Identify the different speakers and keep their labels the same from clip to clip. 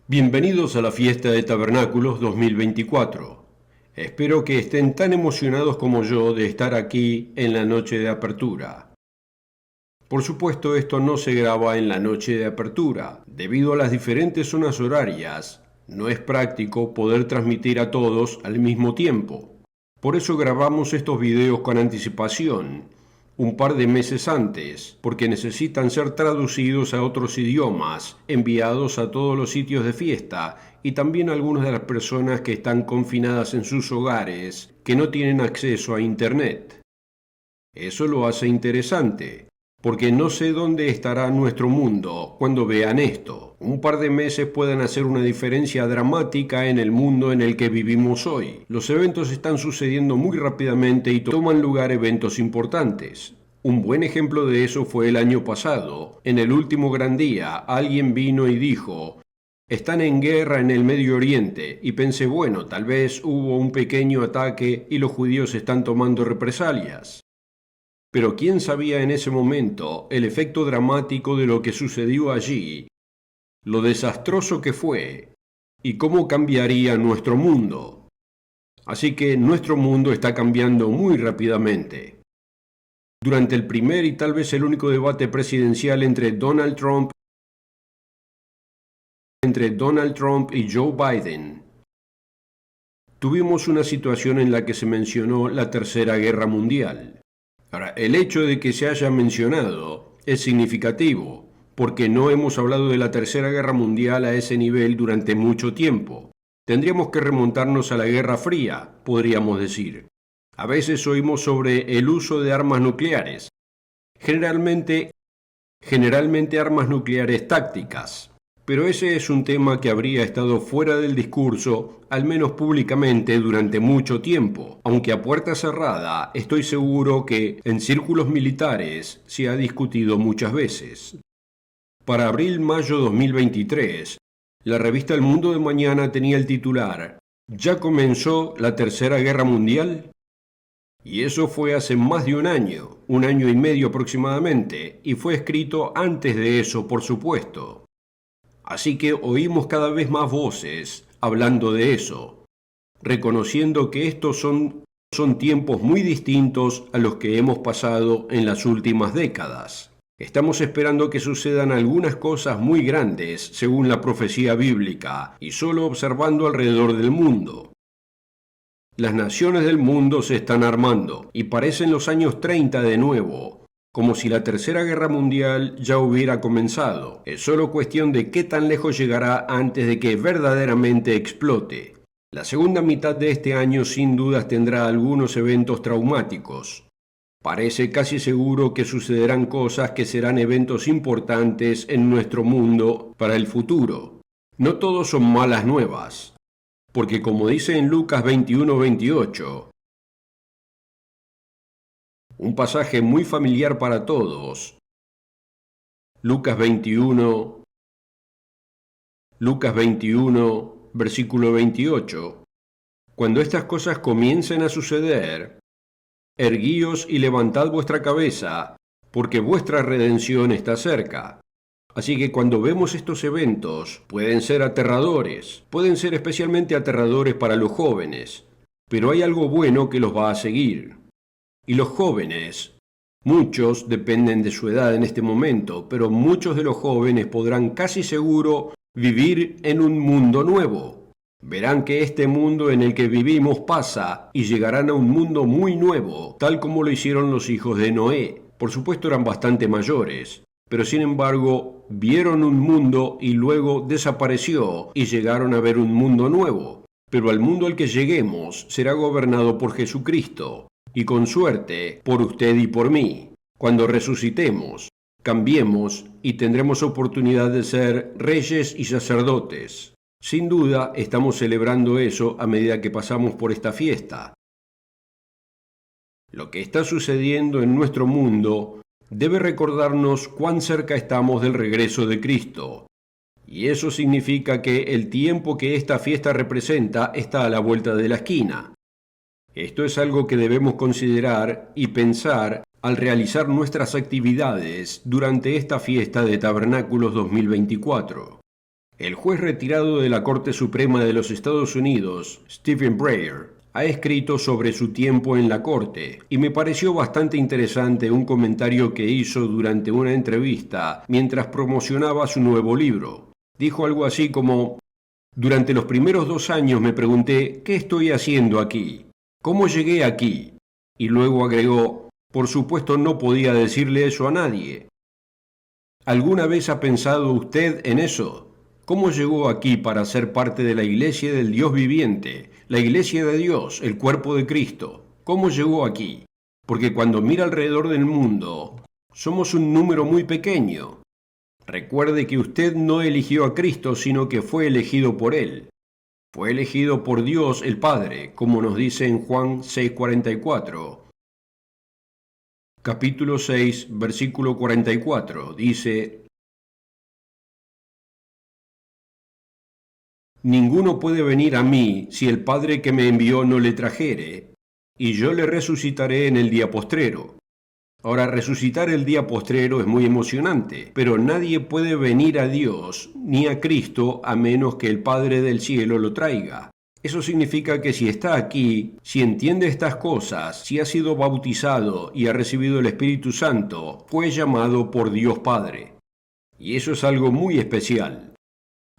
Speaker 1: Bienvenidos a la fiesta de Tabernáculos 2024. Espero que estén tan emocionados como yo de estar aquí en la noche de apertura. Por supuesto, esto no se graba en la noche de apertura. Debido a las diferentes zonas horarias, no es práctico poder transmitir a todos al mismo tiempo. Por eso grabamos estos videos con anticipación, un par de meses antes, porque necesitan ser traducidos a otros idiomas, enviados a todos los sitios de fiesta y también a algunas de las personas que están confinadas en sus hogares, que no tienen acceso a Internet. Eso lo hace interesante, porque no sé dónde estará nuestro mundo cuando vean esto. Un par de meses pueden hacer una diferencia dramática en el mundo en el que vivimos hoy. Los eventos están sucediendo muy rápidamente y toman lugar eventos importantes. Un buen ejemplo de eso fue el año pasado. En el último gran día, alguien vino y dijo: están en guerra en el Medio Oriente, y pensé, bueno, tal vez hubo un pequeño ataque y los judíos están tomando represalias. Pero ¿quién sabía en ese momento el efecto dramático de lo que sucedió allí, lo desastroso que fue y cómo cambiaría nuestro mundo? Así que nuestro mundo está cambiando muy rápidamente. Durante el primer y tal vez el único debate presidencial entre Donald Trump y Joe Biden, tuvimos una situación en la que se mencionó la Tercera Guerra Mundial. Ahora, el hecho de que se haya mencionado es significativo, porque no hemos hablado de la Tercera Guerra Mundial a ese nivel durante mucho tiempo. Tendríamos que remontarnos a la Guerra Fría, podríamos decir. A veces oímos sobre el uso de armas nucleares, generalmente armas nucleares tácticas. Pero ese es un tema que habría estado fuera del discurso, al menos públicamente, durante mucho tiempo, aunque a puerta cerrada estoy seguro que en círculos militares se ha discutido muchas veces. Para abril-mayo 2023, la revista El Mundo de Mañana tenía el titular: ¿ya comenzó la Tercera Guerra Mundial? Y eso fue hace más de un año y medio aproximadamente, y fue escrito antes de eso, por supuesto. Así que oímos cada vez más voces hablando de eso, reconociendo que estos son tiempos muy distintos a los que hemos pasado en las últimas décadas. Estamos esperando que sucedan algunas cosas muy grandes, según la profecía bíblica, y solo observando alrededor del mundo. Las naciones del mundo se están armando, y parecen los años 30 de nuevo, como si la Tercera Guerra Mundial ya hubiera comenzado. Es solo cuestión de qué tan lejos llegará antes de que verdaderamente explote. La segunda mitad de este año sin dudas tendrá algunos eventos traumáticos. Parece casi seguro que sucederán cosas que serán eventos importantes en nuestro mundo para el futuro. No todos son malas nuevas, porque como dice en Lucas 21-28, un pasaje muy familiar para todos. Lucas 21, versículo 28. Cuando estas cosas comiencen a suceder, erguíos y levantad vuestra cabeza, porque vuestra redención está cerca. Así que cuando vemos estos eventos, pueden ser aterradores, pueden ser especialmente aterradores para los jóvenes, pero hay algo bueno que los va a seguir. Y los jóvenes, muchos dependen de su edad en este momento, pero muchos de los jóvenes podrán casi seguro vivir en un mundo nuevo. Verán que este mundo en el que vivimos pasa y llegarán a un mundo muy nuevo, tal como lo hicieron los hijos de Noé. Por supuesto eran bastante mayores, pero sin embargo vieron un mundo y luego desapareció y llegaron a ver un mundo nuevo. Pero al mundo al que lleguemos será gobernado por Jesucristo. Y con suerte, por usted y por mí. Cuando resucitemos, cambiemos y tendremos oportunidad de ser reyes y sacerdotes. Sin duda, estamos celebrando eso a medida que pasamos por esta fiesta. Lo que está sucediendo en nuestro mundo debe recordarnos cuán cerca estamos del regreso de Cristo. Y eso significa que el tiempo que esta fiesta representa está a la vuelta de la esquina. Esto es algo que debemos considerar y pensar al realizar nuestras actividades durante esta fiesta de Tabernáculos 2024. El juez retirado de la Corte Suprema de los Estados Unidos, Stephen Breyer, ha escrito sobre su tiempo en la Corte, y me pareció bastante interesante un comentario que hizo durante una entrevista mientras promocionaba su nuevo libro. Dijo algo así como: durante los primeros 2 años me pregunté, ¿qué estoy haciendo aquí? ¿Cómo llegué aquí? Y luego agregó, por supuesto no podía decirle eso a nadie. ¿Alguna vez ha pensado usted en eso? ¿Cómo llegó aquí para ser parte de la Iglesia del Dios viviente, la Iglesia de Dios, el cuerpo de Cristo? ¿Cómo llegó aquí? Porque cuando mira alrededor del mundo, somos un número muy pequeño. Recuerde que usted no eligió a Cristo, sino que fue elegido por Él. Fue elegido por Dios el Padre, como nos dice en Juan 6:44. Capítulo 6, versículo 44, dice: ninguno puede venir a mí si el Padre que me envió no le trajere, y yo le resucitaré en el día postrero. Ahora, resucitar el día postrero es muy emocionante, pero nadie puede venir a Dios ni a Cristo a menos que el Padre del cielo lo traiga. Eso significa que si está aquí, si entiende estas cosas, si ha sido bautizado y ha recibido el Espíritu Santo, fue llamado por Dios Padre. Y eso es algo muy especial.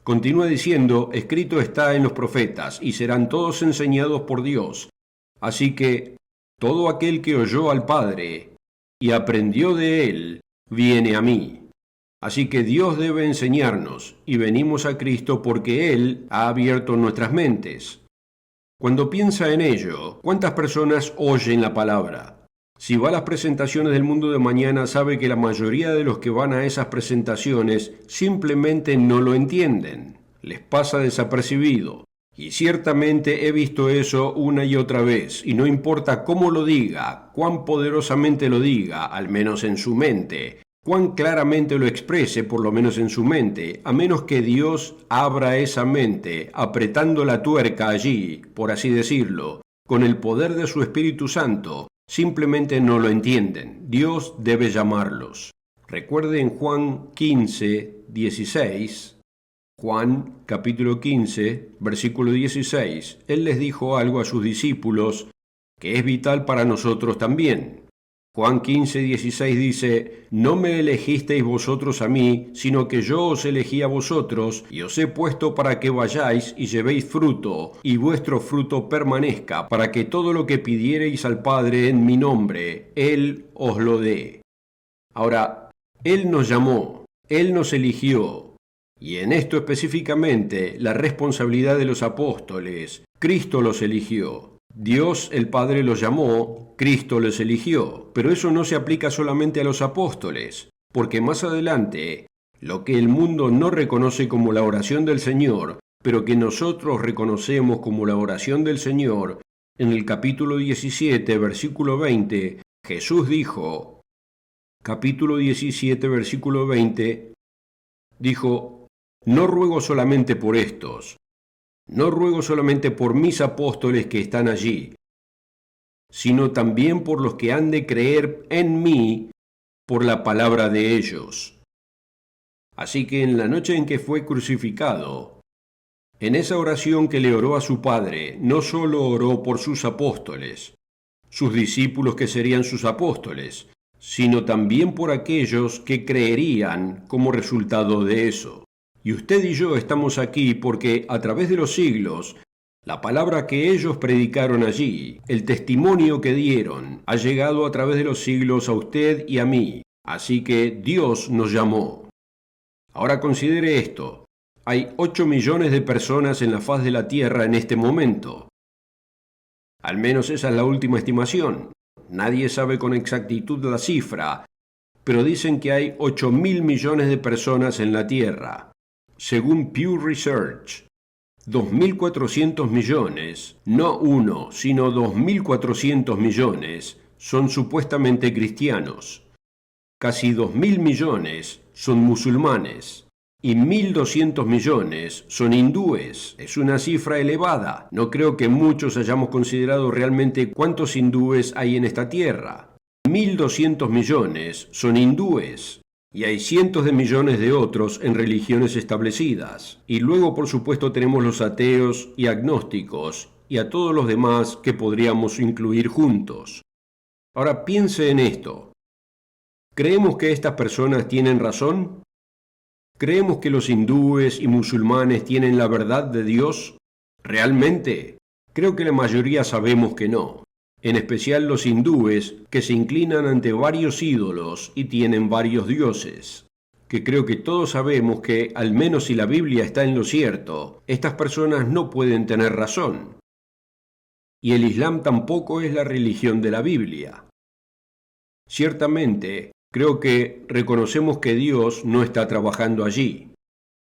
Speaker 1: Continúa diciendo, escrito está en los profetas, y serán todos enseñados por Dios. Así que, todo aquel que oyó al Padre y aprendió de Él, viene a mí. Así que Dios debe enseñarnos, y venimos a Cristo porque Él ha abierto nuestras mentes. Cuando piensa en ello, ¿cuántas personas oyen la palabra? Si va a las presentaciones del Mundo de Mañana, sabe que la mayoría de los que van a esas presentaciones simplemente no lo entienden. Les pasa desapercibido. Y ciertamente he visto eso una y otra vez, y no importa cómo lo diga, cuán poderosamente lo diga, al menos en su mente, cuán claramente lo exprese, por lo menos en su mente, a menos que Dios abra esa mente, apretando la tuerca allí, por así decirlo, con el poder de su Espíritu Santo, simplemente no lo entienden. Dios debe llamarlos. Recuerde en Juan 15, 16, Juan capítulo 15, versículo 16, Él les dijo algo a sus discípulos que es vital para nosotros también. Juan 15, 16 dice, no me elegisteis vosotros a mí, sino que yo os elegí a vosotros, y os he puesto para que vayáis y llevéis fruto, y vuestro fruto permanezca, para que todo lo que pidiereis al Padre en mi nombre, Él os lo dé. Ahora, Él nos llamó, Él nos eligió, y en esto específicamente, la responsabilidad de los apóstoles, Cristo los eligió. Dios el Padre los llamó, Cristo los eligió, pero eso no se aplica solamente a los apóstoles, porque más adelante, lo que el mundo no reconoce como la oración del Señor, pero que nosotros reconocemos como la oración del Señor, en el capítulo 17, versículo 20, Jesús dijo, capítulo 17, versículo 20, dijo, no ruego solamente por estos, no ruego solamente por mis apóstoles que están allí, sino también por los que han de creer en mí por la palabra de ellos. Así que en la noche en que fue crucificado, en esa oración que le oró a su Padre, no solo oró por sus apóstoles, sus discípulos que serían sus apóstoles, sino también por aquellos que creerían como resultado de eso. Y usted y yo estamos aquí porque a través de los siglos, la palabra que ellos predicaron allí, el testimonio que dieron, ha llegado a través de los siglos a usted y a mí. Así que Dios nos llamó. Ahora considere esto. Hay 8 millones de personas en la faz de la Tierra en este momento. Al menos esa es la última estimación. Nadie sabe con exactitud la cifra, pero dicen que hay 8.000 millones de personas en la Tierra. Según Pew Research, 2.400 millones, no 1, sino 2.400 millones, son supuestamente cristianos. Casi 2.000 millones son musulmanes y 1.200 millones son hindúes. Es una cifra elevada. No creo que muchos hayamos considerado realmente cuántos hindúes hay en esta tierra. 1.200 millones son hindúes Y hay cientos de millones de otros en religiones establecidas. Y luego, por supuesto, tenemos los ateos y agnósticos y a todos los demás que podríamos incluir juntos. Ahora piense en esto. ¿Creemos que estas personas tienen razón? ¿Creemos que los hindúes y musulmanes tienen la verdad de Dios? ¿Realmente? Creo que la mayoría sabemos que no. En especial los hindúes, que se inclinan ante varios ídolos y tienen varios dioses. Que creo que todos sabemos que, al menos si la Biblia está en lo cierto, estas personas no pueden tener razón. Y el Islam tampoco es la religión de la Biblia. Ciertamente, creo que reconocemos que Dios no está trabajando allí.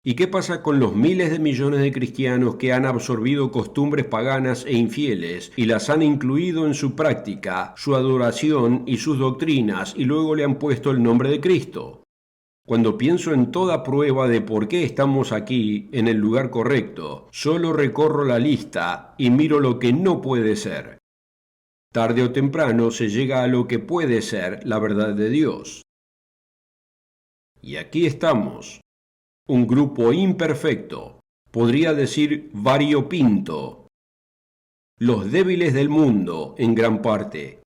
Speaker 1: ¿Y qué pasa con los miles de millones de cristianos que han absorbido costumbres paganas e infieles y las han incluido en su práctica, su adoración y sus doctrinas y luego le han puesto el nombre de Cristo? Cuando pienso en toda prueba de por qué estamos aquí en el lugar correcto, solo recorro la lista y miro lo que no puede ser. Tarde o temprano se llega a lo que puede ser la verdad de Dios. Y aquí estamos. Un grupo imperfecto, podría decir variopinto, los débiles del mundo en gran parte.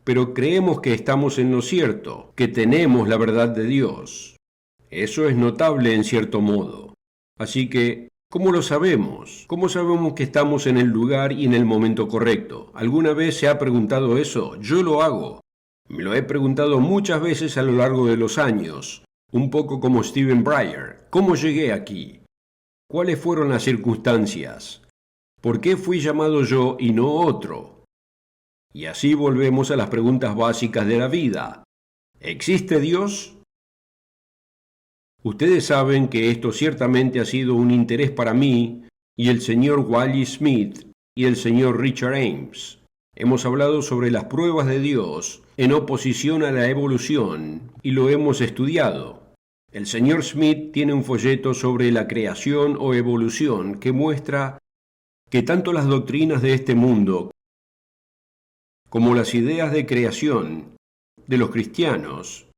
Speaker 1: Pero creemos que estamos en lo cierto, que tenemos la verdad de Dios. Eso es notable en cierto modo. Así que, ¿cómo lo sabemos? ¿Cómo sabemos que estamos en el lugar y en el momento correcto? ¿Alguna vez se ha preguntado eso? Yo lo hago. Me lo he preguntado muchas veces a lo largo de los años. Un poco como Stephen Breyer. ¿Cómo llegué aquí? ¿Cuáles fueron las circunstancias? ¿Por qué fui llamado yo y no otro? Y así volvemos a las preguntas básicas de la vida. ¿Existe Dios? Ustedes saben que esto ciertamente ha sido un interés para mí y el señor Wally Smith y el señor Richard Ames. Hemos hablado sobre las pruebas de Dios en oposición a la evolución y lo hemos estudiado. El señor Smith tiene un folleto sobre la creación o evolución que muestra que tanto las doctrinas de este mundo como las ideas de creación de los cristianos,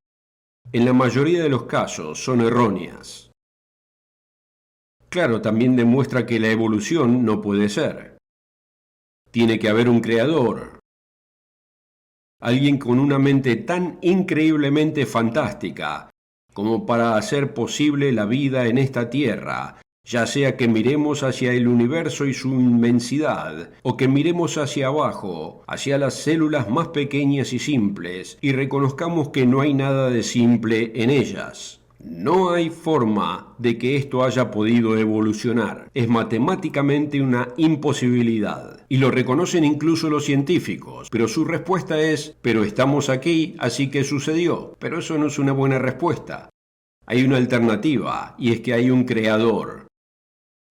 Speaker 1: en la mayoría de los casos, son erróneas. Claro, también demuestra que la evolución no puede ser. Tiene que haber un creador, alguien con una mente tan increíblemente fantástica como para hacer posible la vida en esta tierra, ya sea que miremos hacia el universo y su inmensidad, o que miremos hacia abajo, hacia las células más pequeñas y simples, y reconozcamos que no hay nada de simple en ellas. No hay forma de que esto haya podido evolucionar. Es matemáticamente una imposibilidad. Y lo reconocen incluso los científicos. Pero su respuesta es, pero estamos aquí, así que sucedió. Pero eso no es una buena respuesta. Hay una alternativa, y es que hay un creador.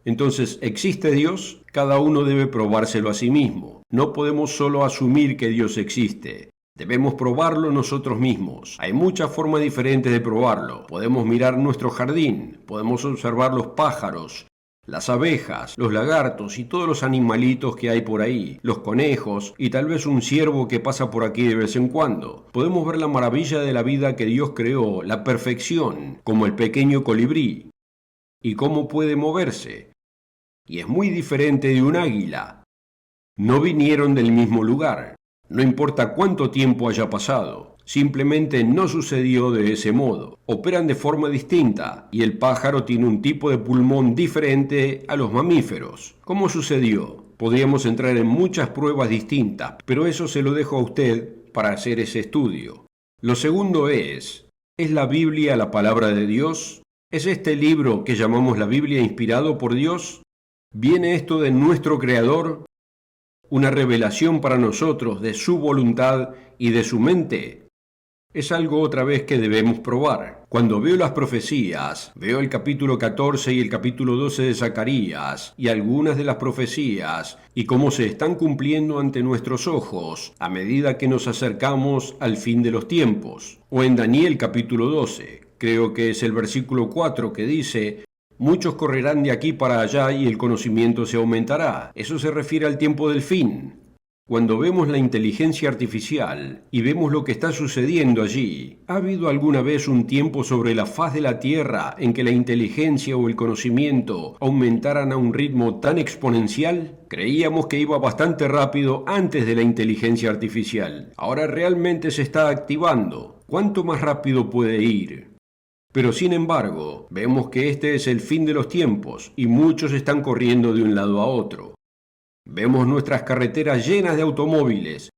Speaker 1: Entonces, ¿existe Dios? Cada uno debe probárselo a sí mismo. No podemos solo asumir que Dios existe. Debemos probarlo nosotros mismos. Hay muchas formas diferentes de probarlo. Podemos mirar nuestro jardín, podemos observar los pájaros, las abejas, los lagartos y todos los animalitos que hay por ahí, los conejos y tal vez un ciervo que pasa por aquí de vez en cuando. Podemos ver la maravilla de la vida que Dios creó, la perfección, como el pequeño colibrí, y cómo puede moverse. Y es muy diferente de un águila. No vinieron del mismo lugar. No importa cuánto tiempo haya pasado, simplemente no sucedió de ese modo. Operan de forma distinta y el pájaro tiene un tipo de pulmón diferente a los mamíferos. ¿Cómo sucedió? Podríamos entrar en muchas pruebas distintas, pero eso se lo dejo a usted para hacer ese estudio. Lo segundo ¿es la Biblia la palabra de Dios? ¿Es este libro que llamamos la Biblia inspirado por Dios? ¿Viene esto de nuestro Creador? ¿Una revelación para nosotros de su voluntad y de su mente? Es algo otra vez que debemos probar. Cuando veo las profecías, veo el capítulo 14 y el capítulo 12 de Zacarías y algunas de las profecías y cómo se están cumpliendo ante nuestros ojos a medida que nos acercamos al fin de los tiempos. O en Daniel capítulo 12, creo que es el versículo 4 que dice: muchos correrán de aquí para allá y el conocimiento se aumentará. Eso se refiere al tiempo del fin. Cuando vemos la inteligencia artificial y vemos lo que está sucediendo allí, ¿ha habido alguna vez un tiempo sobre la faz de la Tierra en que la inteligencia o el conocimiento aumentaran a un ritmo tan exponencial? Creíamos que iba bastante rápido antes de la inteligencia artificial. Ahora realmente se está activando. ¿Cuánto más rápido puede ir? Pero sin embargo, vemos que este es el fin de los tiempos y muchos están corriendo de un lado a otro. Vemos nuestras carreteras llenas de automóviles,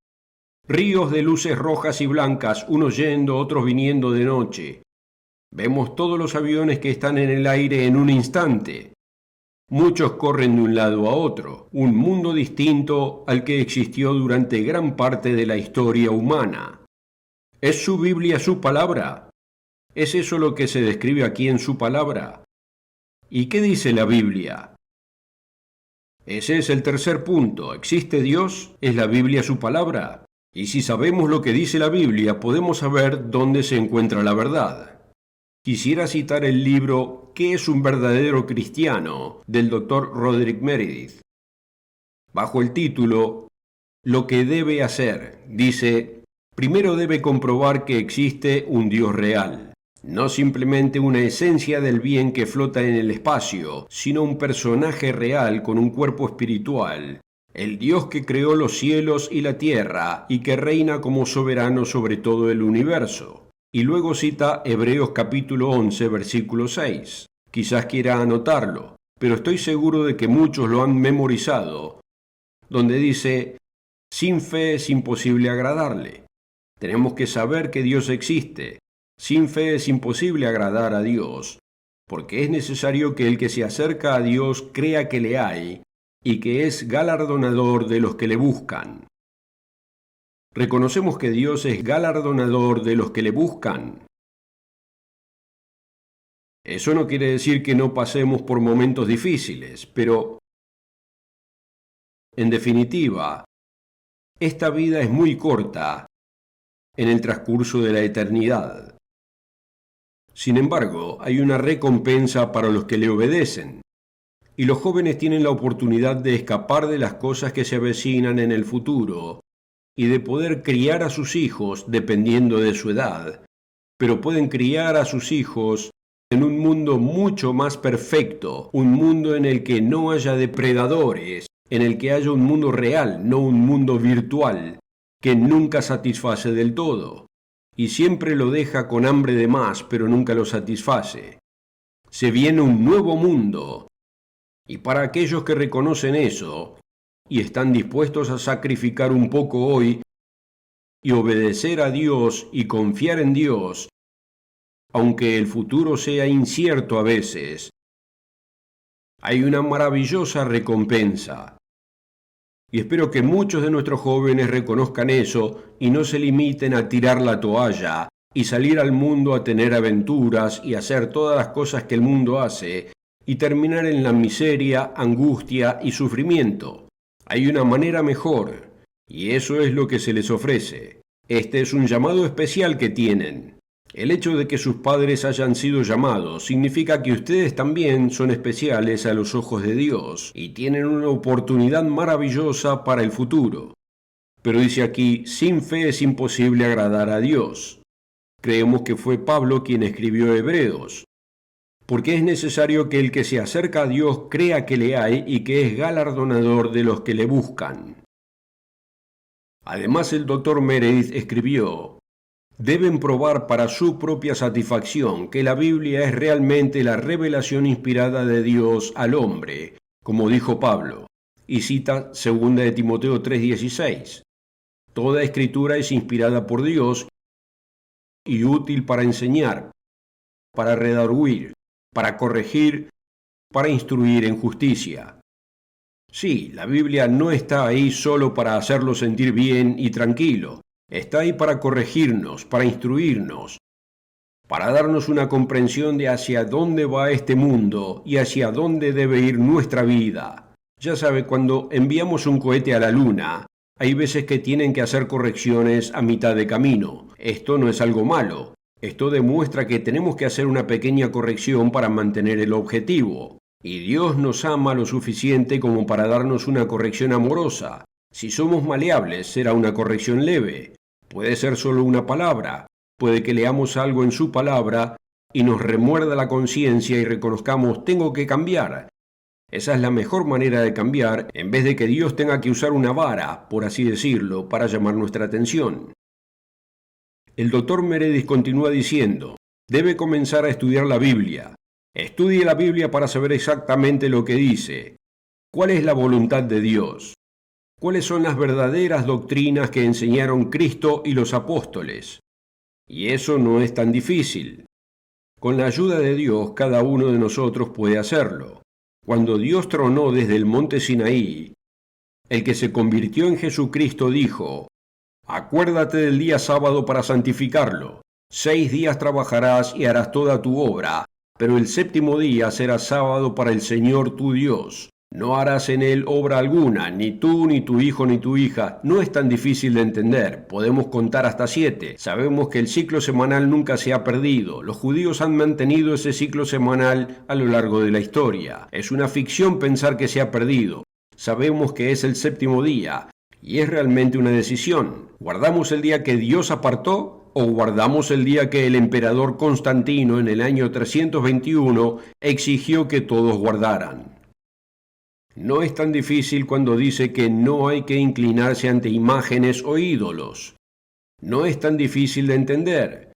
Speaker 1: ríos de luces rojas y blancas, unos yendo, otros viniendo de noche. Vemos todos los aviones que están en el aire en un instante. Muchos corren de un lado a otro, un mundo distinto al que existió durante gran parte de la historia humana. ¿Es su Biblia su palabra? ¿Es eso lo que se describe aquí en su palabra? ¿Y qué dice la Biblia? Ese es el tercer punto. ¿Existe Dios? ¿Es la Biblia su palabra? Y si sabemos lo que dice la Biblia, podemos saber dónde se encuentra la verdad. Quisiera citar el libro ¿Qué es un verdadero cristiano? Del Dr. Roderick Meredith. Bajo el título Lo que debe hacer, dice, primero debe comprobar que existe un Dios real. No simplemente una esencia del bien que flota en el espacio, sino un personaje real con un cuerpo espiritual, el Dios que creó los cielos y la tierra y que reina como soberano sobre todo el universo. Y luego cita Hebreos capítulo 11, versículo 6. Quizás quiera anotarlo, pero estoy seguro de que muchos lo han memorizado, donde dice, sin fe es imposible agradarle. Tenemos que saber que Dios existe. Sin fe es imposible agradar a Dios, porque es necesario que el que se acerca a Dios crea que le hay y que es galardonador de los que le buscan. ¿Reconocemos que Dios es galardonador de los que le buscan? Eso no quiere decir que no pasemos por momentos difíciles, pero, en definitiva, esta vida es muy corta en el transcurso de la eternidad. Sin embargo, hay una recompensa para los que le obedecen, y los jóvenes tienen la oportunidad de escapar de las cosas que se avecinan en el futuro y de poder criar a sus hijos dependiendo de su edad, pero pueden criar a sus hijos en un mundo mucho más perfecto, un mundo en el que no haya depredadores, en el que haya un mundo real, no un mundo virtual, que nunca satisface del todo. Y siempre lo deja con hambre de más, pero nunca lo satisface. Se viene un nuevo mundo. Y para aquellos que reconocen eso, y están dispuestos a sacrificar un poco hoy, y obedecer a Dios y confiar en Dios, aunque el futuro sea incierto a veces, hay una maravillosa recompensa. Y espero que muchos de nuestros jóvenes reconozcan eso y no se limiten a tirar la toalla y salir al mundo a tener aventuras y hacer todas las cosas que el mundo hace y terminar en la miseria, angustia y sufrimiento. Hay una manera mejor y eso es lo que se les ofrece. Este es un llamado especial que tienen. El hecho de que sus padres hayan sido llamados significa que ustedes también son especiales a los ojos de Dios y tienen una oportunidad maravillosa para el futuro. Pero dice aquí, sin fe es imposible agradar a Dios. Creemos que fue Pablo quien escribió Hebreos, porque es necesario que el que se acerca a Dios crea que le hay y que es galardonador de los que le buscan. Además, el Dr. Meredith escribió, deben probar para su propia satisfacción que la Biblia es realmente la revelación inspirada de Dios al hombre, como dijo Pablo, y cita 2 de Timoteo 3:16. Toda escritura es inspirada por Dios y útil para enseñar, para redarguir, para corregir, para instruir en justicia. Sí, la Biblia no está ahí solo para hacerlo sentir bien y tranquilo. Está ahí para corregirnos, para instruirnos, para darnos una comprensión de hacia dónde va este mundo y hacia dónde debe ir nuestra vida. Ya sabe, cuando enviamos un cohete a la Luna, hay veces que tienen que hacer correcciones a mitad de camino. Esto no es algo malo. Esto demuestra que tenemos que hacer una pequeña corrección para mantener el objetivo. Y Dios nos ama lo suficiente como para darnos una corrección amorosa. Si somos maleables, será una corrección leve. Puede ser solo una palabra. Puede que leamos algo en su palabra y nos remuerda la conciencia y reconozcamos, tengo que cambiar. Esa es la mejor manera de cambiar, en vez de que Dios tenga que usar una vara, por así decirlo, para llamar nuestra atención. El doctor Meredith continúa diciendo, debe comenzar a estudiar la Biblia. Estudie la Biblia para saber exactamente lo que dice. ¿Cuál es la voluntad de Dios? ¿Cuáles son las verdaderas doctrinas que enseñaron Cristo y los apóstoles? Y eso no es tan difícil. Con la ayuda de Dios, cada uno de nosotros puede hacerlo. Cuando Dios tronó desde el monte Sinaí, el que se convirtió en Jesucristo dijo, acuérdate del día sábado para santificarlo. 6 días trabajarás y harás toda tu obra, pero el séptimo día será sábado para el Señor tu Dios. No harás en él obra alguna, ni tú, ni tu hijo, ni tu hija. No es tan difícil de entender. Podemos contar hasta 7. Sabemos que el ciclo semanal nunca se ha perdido. Los judíos han mantenido ese ciclo semanal a lo largo de la historia. Es una ficción pensar que se ha perdido. Sabemos que es el séptimo día, y es realmente una decisión. ¿Guardamos el día que Dios apartó o guardamos el día que el emperador Constantino en el año 321 exigió que todos guardaran? No es tan difícil cuando dice que no hay que inclinarse ante imágenes o ídolos. No es tan difícil de entender.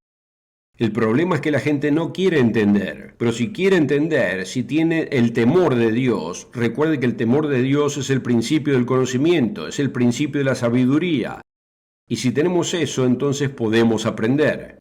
Speaker 1: El problema es que la gente no quiere entender, pero si quiere entender, si tiene el temor de Dios, recuerde que el temor de Dios es el principio del conocimiento, es el principio de la sabiduría. Y si tenemos eso, entonces podemos aprender.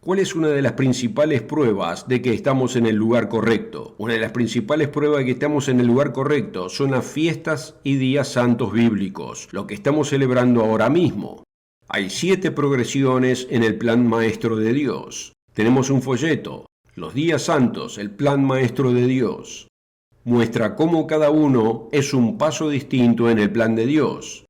Speaker 1: ¿Cuál es una de las principales pruebas de que estamos en el lugar correcto? Una de las principales pruebas de que estamos en el lugar correcto son las fiestas y días santos bíblicos, lo que estamos celebrando ahora mismo. Hay 7 progresiones en el plan maestro de Dios. Tenemos un folleto, los días santos, el plan maestro de Dios. Muestra cómo cada uno es un paso distinto en el plan de Dios.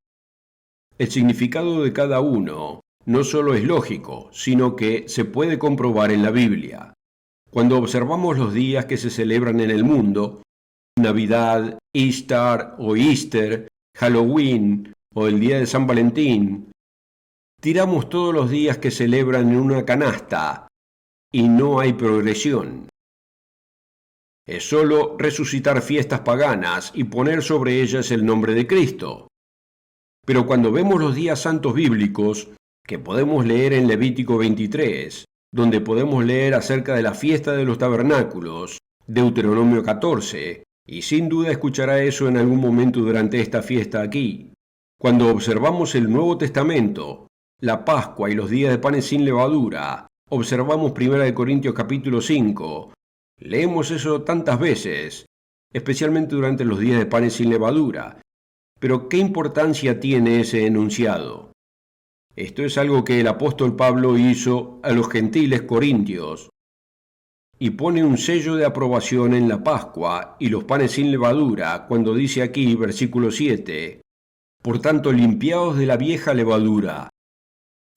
Speaker 1: El significado de cada uno no solo es lógico, sino que se puede comprobar en la Biblia. Cuando observamos los días que se celebran en el mundo, Navidad, Easter, Halloween o el día de San Valentín, tiramos todos los días que celebran en una canasta y no hay progresión. Es solo resucitar fiestas paganas y poner sobre ellas el nombre de Cristo. Pero cuando vemos los días santos bíblicos, que podemos leer en Levítico 23, donde podemos leer acerca de la fiesta de los tabernáculos, Deuteronomio 14, y sin duda escuchará eso en algún momento durante esta fiesta aquí. Cuando observamos el Nuevo Testamento, la Pascua y los días de panes sin levadura, observamos 1 Corintios capítulo 5, leemos eso tantas veces, especialmente durante los días de panes sin levadura. Pero ¿qué importancia tiene ese enunciado? Esto es algo que el apóstol Pablo hizo a los gentiles corintios y pone un sello de aprobación en la Pascua y los panes sin levadura cuando dice aquí, versículo 7, por tanto limpiaos de la vieja levadura.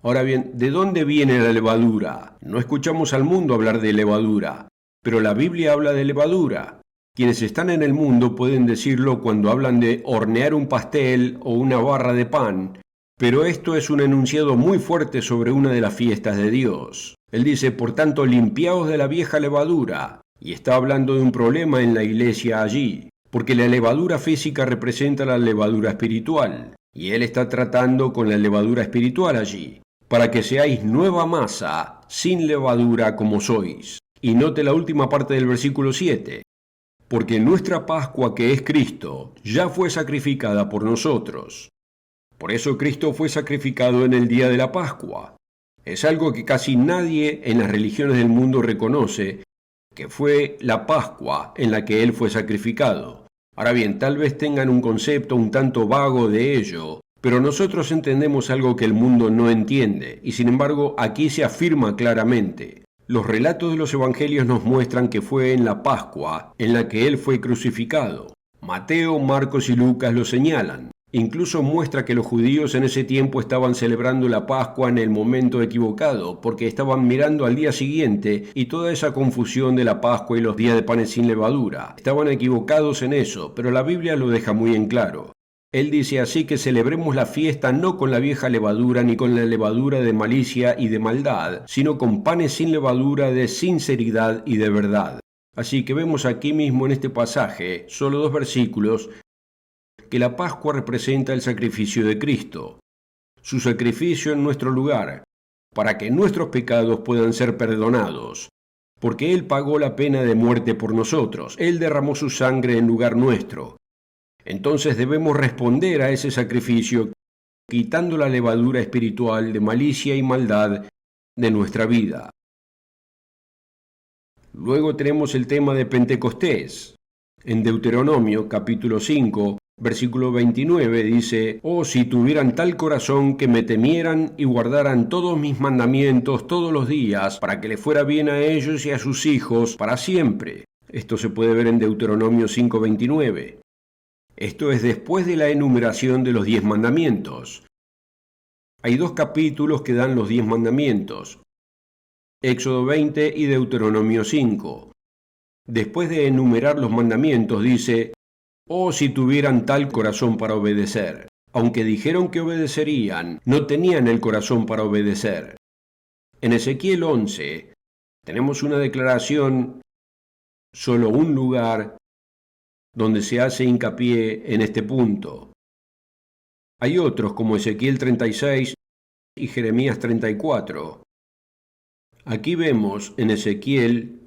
Speaker 1: Ahora bien, ¿de dónde viene la levadura? No escuchamos al mundo hablar de levadura, pero la Biblia habla de levadura. Quienes están en el mundo pueden decirlo cuando hablan de hornear un pastel o una barra de pan, pero esto es un enunciado muy fuerte sobre una de las fiestas de Dios. Él dice, por tanto, limpiaos de la vieja levadura, y está hablando de un problema en la iglesia allí, porque la levadura física representa la levadura espiritual, y él está tratando con la levadura espiritual allí, para que seáis nueva masa, sin levadura como sois. Y note la última parte del versículo 7, porque nuestra Pascua, que es Cristo, ya fue sacrificada por nosotros. Por eso Cristo fue sacrificado en el día de la Pascua. Es algo que casi nadie en las religiones del mundo reconoce, que fue la Pascua en la que Él fue sacrificado. Ahora bien, tal vez tengan un concepto un tanto vago de ello, pero nosotros entendemos algo que el mundo no entiende, y sin embargo aquí se afirma claramente. Los relatos de los evangelios nos muestran que fue en la Pascua en la que Él fue crucificado. Mateo, Marcos y Lucas lo señalan. Incluso muestra que los judíos en ese tiempo estaban celebrando la Pascua en el momento equivocado, porque estaban mirando al día siguiente y toda esa confusión de la Pascua y los días de panes sin levadura. Estaban equivocados en eso, pero la Biblia lo deja muy en claro. Él dice así que celebremos la fiesta no con la vieja levadura ni con la levadura de malicia y de maldad, sino con panes sin levadura de sinceridad y de verdad. Así que vemos aquí mismo en este pasaje, solo 2 versículos, que la Pascua representa el sacrificio de Cristo, su sacrificio en nuestro lugar, para que nuestros pecados puedan ser perdonados, porque Él pagó la pena de muerte por nosotros, Él derramó su sangre en lugar nuestro. Entonces debemos responder a ese sacrificio quitando la levadura espiritual de malicia y maldad de nuestra vida. Luego tenemos el tema de Pentecostés. En Deuteronomio capítulo 5, versículo 29 dice: «Oh, si tuvieran tal corazón que me temieran y guardaran todos mis mandamientos todos los días, para que le fuera bien a ellos y a sus hijos para siempre». Esto se puede ver en Deuteronomio 5:29. Esto es después de la enumeración de los 10 mandamientos. Hay 2 capítulos que dan los 10 mandamientos, Éxodo 20 y Deuteronomio 5. Después de enumerar los mandamientos dice: «Oh, si tuvieran tal corazón para obedecer». Aunque dijeron que obedecerían, no tenían el corazón para obedecer. En Ezequiel 11 tenemos una declaración, solo un lugar, donde se hace hincapié en este punto. Hay otros como Ezequiel 36 y Jeremías 34. Aquí vemos en Ezequiel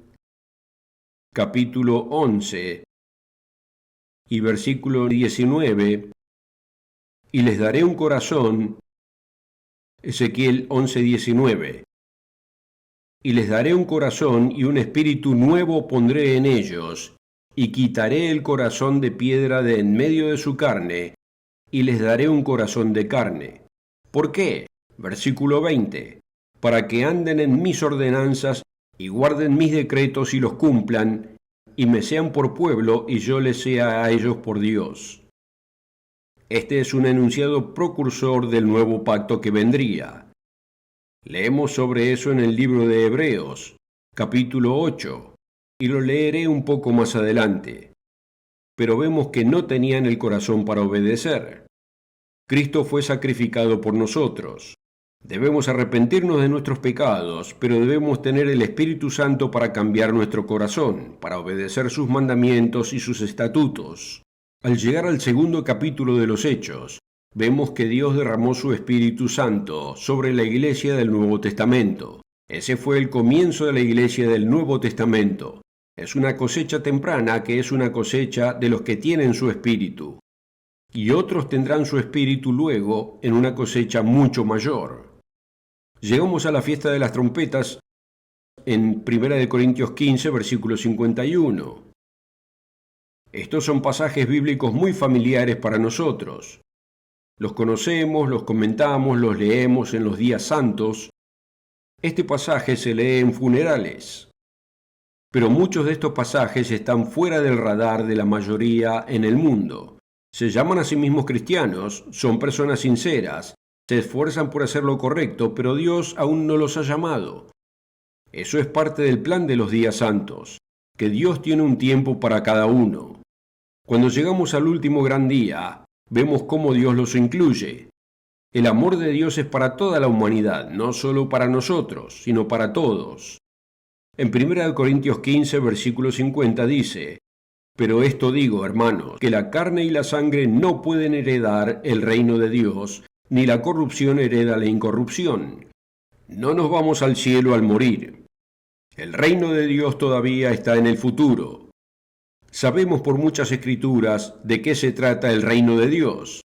Speaker 1: capítulo 11 y versículo 19: «Y les daré un corazón», Ezequiel 11:19, «y les daré un corazón y un espíritu nuevo pondré en ellos, y quitaré el corazón de piedra de en medio de su carne, y les daré un corazón de carne». ¿Por qué? Versículo 20. «Para que anden en mis ordenanzas y guarden mis decretos y los cumplan, y me sean por pueblo y yo les sea a ellos por Dios». Este es un enunciado precursor del nuevo pacto que vendría. Leemos sobre eso en el libro de Hebreos, capítulo 8. Y lo leeré un poco más adelante. Pero vemos que no tenían el corazón para obedecer. Cristo fue sacrificado por nosotros. Debemos arrepentirnos de nuestros pecados, pero debemos tener el Espíritu Santo para cambiar nuestro corazón, para obedecer sus mandamientos y sus estatutos. Al llegar al segundo capítulo de los Hechos, vemos que Dios derramó su Espíritu Santo sobre la iglesia del Nuevo Testamento. Ese fue el comienzo de la iglesia del Nuevo Testamento. Es una cosecha temprana que es una cosecha de los que tienen su espíritu. Y otros tendrán su espíritu luego en una cosecha mucho mayor. Llegamos a la fiesta de las trompetas en 1 Corintios 15, versículo 51. Estos son pasajes bíblicos muy familiares para nosotros. Los conocemos, los comentamos, los leemos en los días santos. Este pasaje se lee en funerales. Pero muchos de estos pasajes están fuera del radar de la mayoría en el mundo. Se llaman a sí mismos cristianos, son personas sinceras, se esfuerzan por hacer lo correcto, pero Dios aún no los ha llamado. Eso es parte del plan de los días santos, que Dios tiene un tiempo para cada uno. Cuando llegamos al último gran día, vemos cómo Dios los incluye. El amor de Dios es para toda la humanidad, no solo para nosotros, sino para todos. En 1 Corintios 15, versículo 50 dice: «Pero esto digo, hermanos, que la carne y la sangre no pueden heredar el reino de Dios, ni la corrupción hereda la incorrupción. No nos vamos al cielo al morir. El reino de Dios todavía está en el futuro. Sabemos por muchas escrituras de qué se trata el reino de Dios.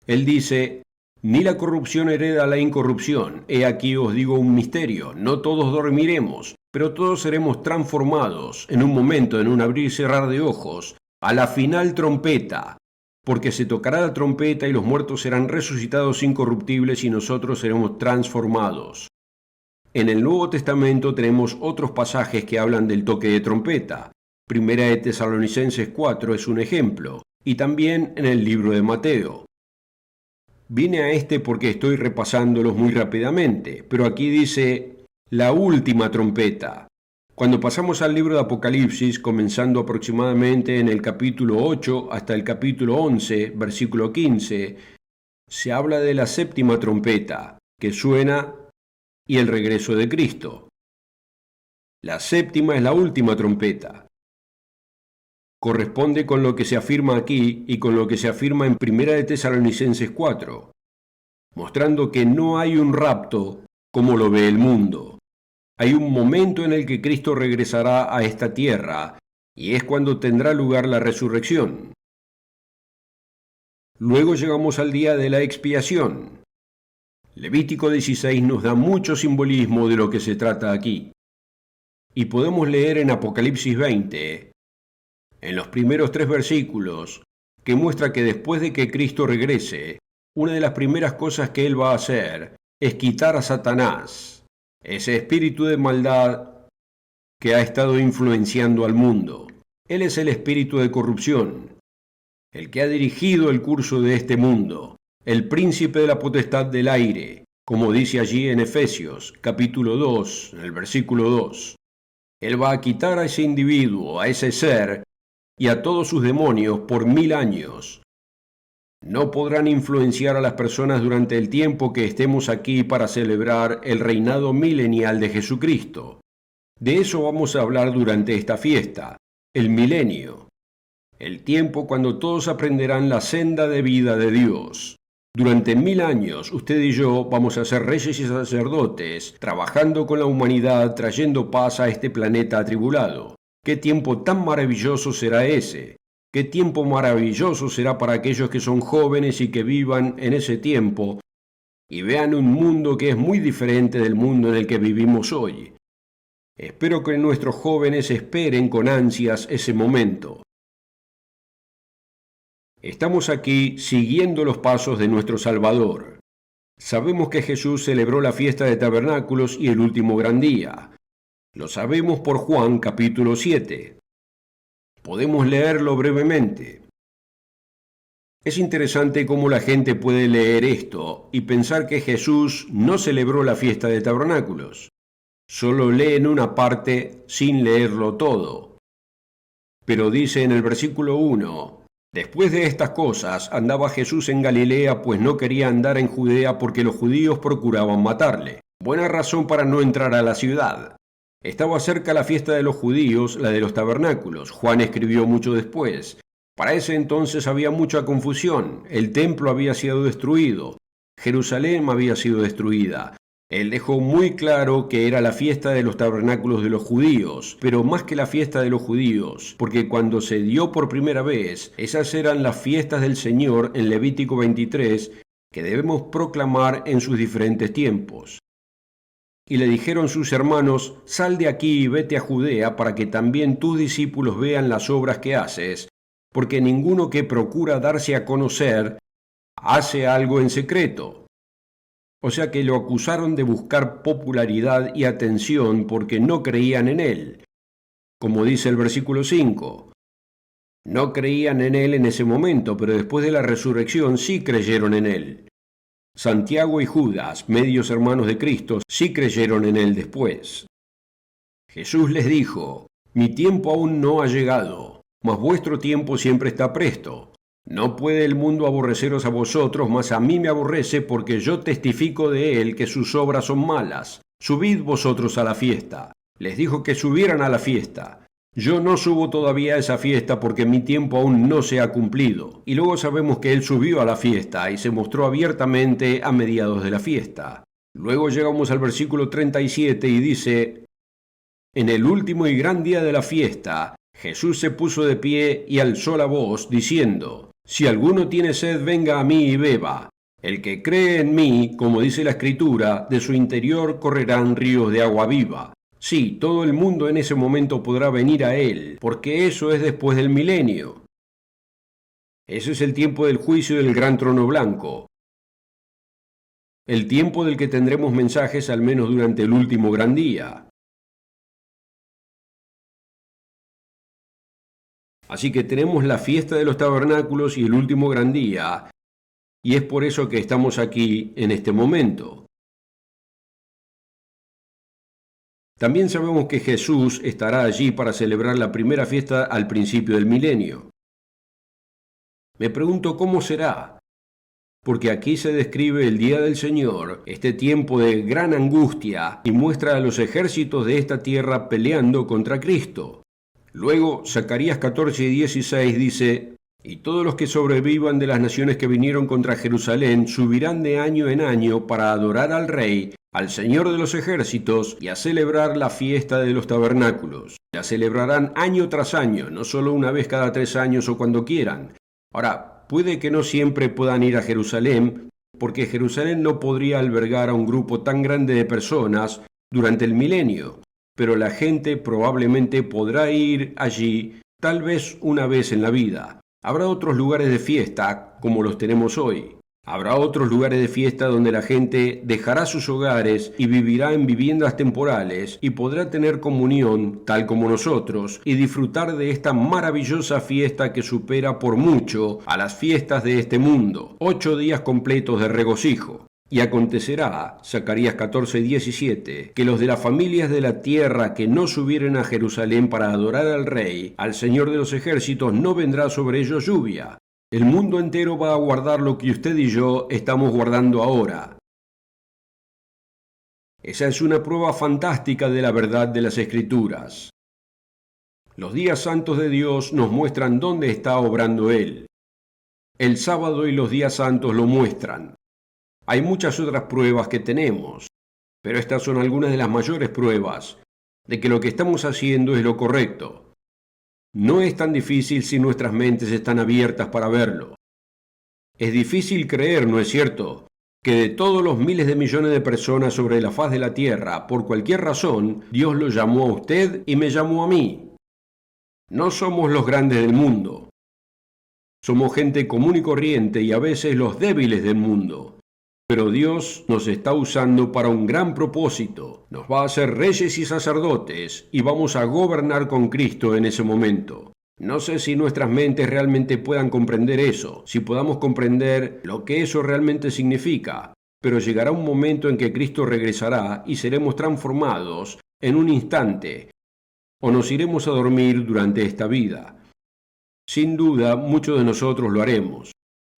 Speaker 1: Él dice: ni la corrupción hereda la incorrupción. He aquí os digo un misterio: no todos dormiremos, pero todos seremos transformados en un momento, en un abrir y cerrar de ojos, a la final trompeta. Porque se tocará la trompeta y los muertos serán resucitados incorruptibles y nosotros seremos transformados». En el Nuevo Testamento tenemos otros pasajes que hablan del toque de trompeta. Primera de Tesalonicenses 4 es un ejemplo, y también en el libro de Mateo. Vine a este porque estoy repasándolos muy rápidamente, pero aquí dice la última trompeta. Cuando pasamos al libro de Apocalipsis, comenzando aproximadamente en el capítulo 8 hasta el capítulo 11, versículo 15, se habla de la séptima trompeta, que suena, y el regreso de Cristo. La séptima es la última trompeta. Corresponde con lo que se afirma aquí y con lo que se afirma en 1 de Tesalonicenses 4, mostrando que no hay un rapto como lo ve el mundo. Hay un momento en el que Cristo regresará a esta tierra, y es cuando tendrá lugar la resurrección. Luego llegamos al día de la expiación. Levítico 16 nos da mucho simbolismo de lo que se trata aquí. Y podemos leer en Apocalipsis 20, en los primeros 3 versículos, que muestra que después de que Cristo regrese, una de las primeras cosas que Él va a hacer es quitar a Satanás, ese espíritu de maldad que ha estado influenciando al mundo. Él es el espíritu de corrupción, el que ha dirigido el curso de este mundo, el príncipe de la potestad del aire, como dice allí en Efesios, capítulo 2, en el versículo 2. Él va a quitar a ese individuo, a ese ser, y a todos sus demonios por 1000 años. No podrán influenciar a las personas durante el tiempo que estemos aquí para celebrar el reinado milenial de Jesucristo. De eso vamos a hablar durante esta fiesta, el milenio, el tiempo cuando todos aprenderán la senda de vida de Dios. Durante 1000 años, usted y yo vamos a ser reyes y sacerdotes, trabajando con la humanidad, trayendo paz a este planeta atribulado. ¿Qué tiempo tan maravilloso será ese? ¿Qué tiempo maravilloso será para aquellos que son jóvenes y que vivan en ese tiempo y vean un mundo que es muy diferente del mundo en el que vivimos hoy? Espero que nuestros jóvenes esperen con ansias ese momento. Estamos aquí siguiendo los pasos de nuestro Salvador. Sabemos que Jesús celebró la fiesta de tabernáculos y el último gran día. Lo sabemos por Juan capítulo 7. Podemos leerlo brevemente. Es interesante cómo la gente puede leer esto y pensar que Jesús no celebró la fiesta de tabernáculos. Solo leen una parte sin leerlo todo. Pero dice en el versículo 1, después de estas cosas andaba Jesús en Galilea, pues no quería andar en Judea porque los judíos procuraban matarle. Buena razón para no entrar a la ciudad. Estaba cerca la fiesta de los judíos, la de los tabernáculos. Juan escribió mucho después. Para ese entonces había mucha confusión. El templo había sido destruido. Jerusalén había sido destruida. Él dejó muy claro que era la fiesta de los tabernáculos de los judíos, pero más que la fiesta de los judíos, porque cuando se dio por primera vez, esas eran las fiestas del Señor en Levítico 23, que debemos proclamar en sus diferentes tiempos. Y le dijeron sus hermanos, sal de aquí y vete a Judea para que también tus discípulos vean las obras que haces, porque ninguno que procura darse a conocer hace algo en secreto. O sea que lo acusaron de buscar popularidad y atención porque no creían en él. Como dice el versículo 5. No creían en él en ese momento, pero después de la resurrección sí creyeron en él. Santiago y Judas, medios hermanos de Cristo, sí creyeron en él después. Jesús les dijo, mi tiempo aún no ha llegado, mas vuestro tiempo siempre está presto. No puede el mundo aborreceros a vosotros, mas a mí me aborrece porque yo testifico de él que sus obras son malas. Subid vosotros a la fiesta. Les dijo que subieran a la fiesta. Yo no subo todavía a esa fiesta porque mi tiempo aún no se ha cumplido. Y luego sabemos que él subió a la fiesta y se mostró abiertamente a mediados de la fiesta. Luego llegamos al versículo 37 y dice, en el último y gran día de la fiesta, Jesús se puso de pie y alzó la voz, diciendo, si alguno tiene sed, venga a mí y beba. El que cree en mí, como dice la Escritura, de su interior correrán ríos de agua viva. Sí, todo el mundo en ese momento podrá venir a él, porque eso es después del milenio. Ese es el tiempo del juicio del gran trono blanco. El tiempo del que tendremos mensajes al menos durante el último gran día. Así que tenemos la fiesta de los tabernáculos y el último gran día, y es por eso que estamos aquí en este momento. También sabemos que Jesús estará allí para celebrar la primera fiesta al principio del milenio. Me pregunto cómo será, porque aquí se describe el día del Señor, este tiempo de gran angustia, y muestra a los ejércitos de esta tierra peleando contra Cristo. Luego, Zacarías 14 y 16 dice: y todos los que sobrevivan de las naciones que vinieron contra Jerusalén subirán de año en año para adorar al Rey, al Señor de los ejércitos, y a celebrar la fiesta de los tabernáculos. La celebrarán año tras año, no solo una vez cada 3 años o cuando quieran. Ahora, puede que no siempre puedan ir a Jerusalén, porque Jerusalén no podría albergar a un grupo tan grande de personas durante el milenio, pero la gente probablemente podrá ir allí tal vez una vez en la vida. Habrá otros lugares de fiesta como los tenemos hoy. Habrá otros lugares de fiesta donde la gente dejará sus hogares y vivirá en viviendas temporales y podrá tener comunión, tal como nosotros, y disfrutar de esta maravillosa fiesta que supera por mucho a las fiestas de este mundo. 8 días completos de regocijo. Y acontecerá, Zacarías 14, 17, que los de las familias de la tierra que no subieren a Jerusalén para adorar al Rey, al Señor de los ejércitos, no vendrá sobre ellos lluvia. El mundo entero va a guardar lo que usted y yo estamos guardando ahora. Esa es una prueba fantástica de la verdad de las Escrituras. Los días santos de Dios nos muestran dónde está obrando Él. El sábado y los días santos lo muestran. Hay muchas otras pruebas que tenemos, pero estas son algunas de las mayores pruebas de que lo que estamos haciendo es lo correcto. No es tan difícil si nuestras mentes están abiertas para verlo. Es difícil creer, ¿no es cierto?, que de todos los miles de millones de personas sobre la faz de la tierra, por cualquier razón, Dios lo llamó a usted y me llamó a mí. No somos los grandes del mundo. Somos gente común y corriente y a veces los débiles del mundo. Pero Dios nos está usando para un gran propósito. Nos va a hacer reyes y sacerdotes y vamos a gobernar con Cristo en ese momento. No sé si nuestras mentes realmente puedan comprender eso, si podamos comprender lo que eso realmente significa, pero llegará un momento en que Cristo regresará y seremos transformados en un instante, o nos iremos a dormir durante esta vida. Sin duda, muchos de nosotros lo haremos.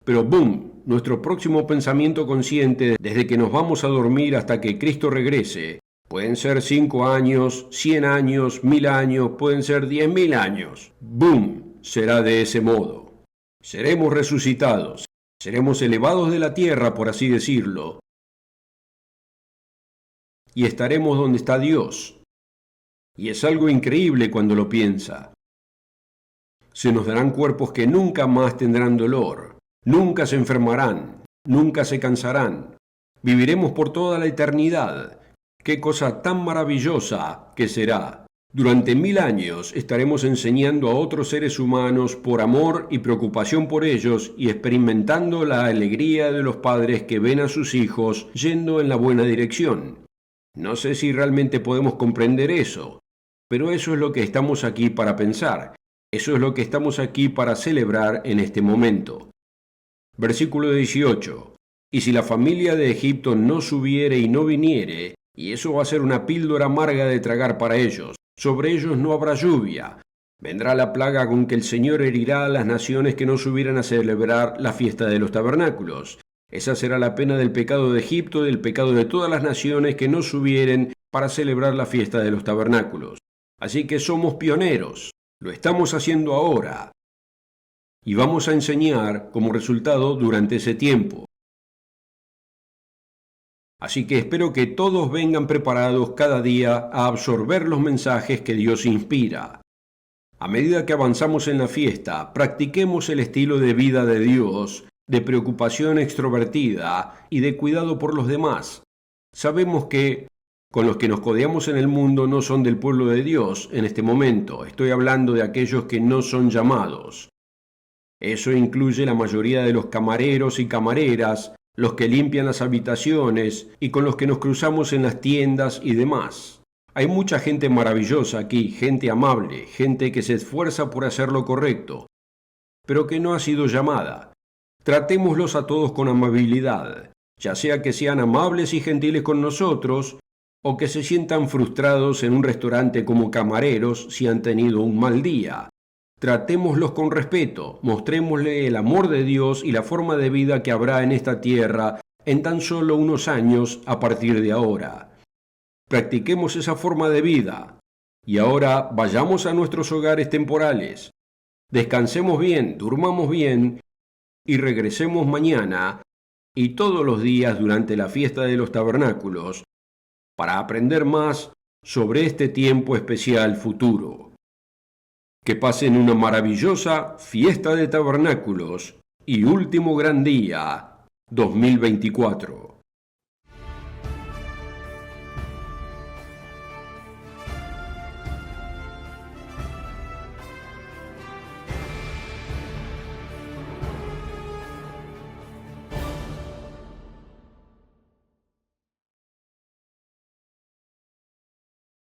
Speaker 1: Pero ¡boom! Nuestro próximo pensamiento consciente, desde que nos vamos a dormir hasta que Cristo regrese, pueden ser 5 años, 100 años, 1000 años, pueden ser 10.000 años. ¡Boom! Será de ese modo. Seremos resucitados, seremos elevados de la tierra, por así decirlo, y estaremos donde está Dios. Y es algo increíble cuando lo piensa. Se nos darán cuerpos que nunca más tendrán dolor. Nunca se enfermarán, nunca se cansarán. Viviremos por toda la eternidad. ¡Qué cosa tan maravillosa que será! Durante 1000 años estaremos enseñando a otros seres humanos por amor y preocupación por ellos y experimentando la alegría de los padres que ven a sus hijos yendo en la buena dirección. No sé si realmente podemos comprender eso, pero eso es lo que estamos aquí para pensar. Eso es lo que estamos aquí para celebrar en este momento. Versículo 18. Y si la familia de Egipto no subiere y no viniere, y eso va a ser una píldora amarga de tragar para ellos, sobre ellos no habrá lluvia. Vendrá la plaga con que el Señor herirá a las naciones que no subieran a celebrar la fiesta de los tabernáculos. Esa será la pena del pecado de Egipto y del pecado de todas las naciones que no subieren para celebrar la fiesta de los tabernáculos. Así que somos pioneros. Lo estamos haciendo ahora. Y vamos a enseñar como resultado durante ese tiempo. Así que espero que todos vengan preparados cada día a absorber los mensajes que Dios inspira. A medida que avanzamos en la fiesta, practiquemos el estilo de vida de Dios, de preocupación extrovertida y de cuidado por los demás. Sabemos que con los que nos codeamos en el mundo no son del pueblo de Dios en este momento. Estoy hablando de aquellos que no son llamados. Eso incluye la mayoría de los camareros y camareras, los que limpian las habitaciones y con los que nos cruzamos en las tiendas y demás. Hay mucha gente maravillosa aquí, gente amable, gente que se esfuerza por hacer lo correcto, pero que no ha sido llamada. Tratémoslos a todos con amabilidad, ya sea que sean amables y gentiles con nosotros, o que se sientan frustrados en un restaurante como camareros si han tenido un mal día. Tratémoslos con respeto, mostrémosle el amor de Dios y la forma de vida que habrá en esta tierra en tan solo unos años a partir de ahora. Practiquemos esa forma de vida. Y ahora vayamos a nuestros hogares temporales. Descansemos bien, durmamos bien y regresemos mañana y todos los días durante la fiesta de los tabernáculos para aprender más sobre este tiempo especial futuro. Que pasen una maravillosa fiesta de tabernáculos y último gran día 2024.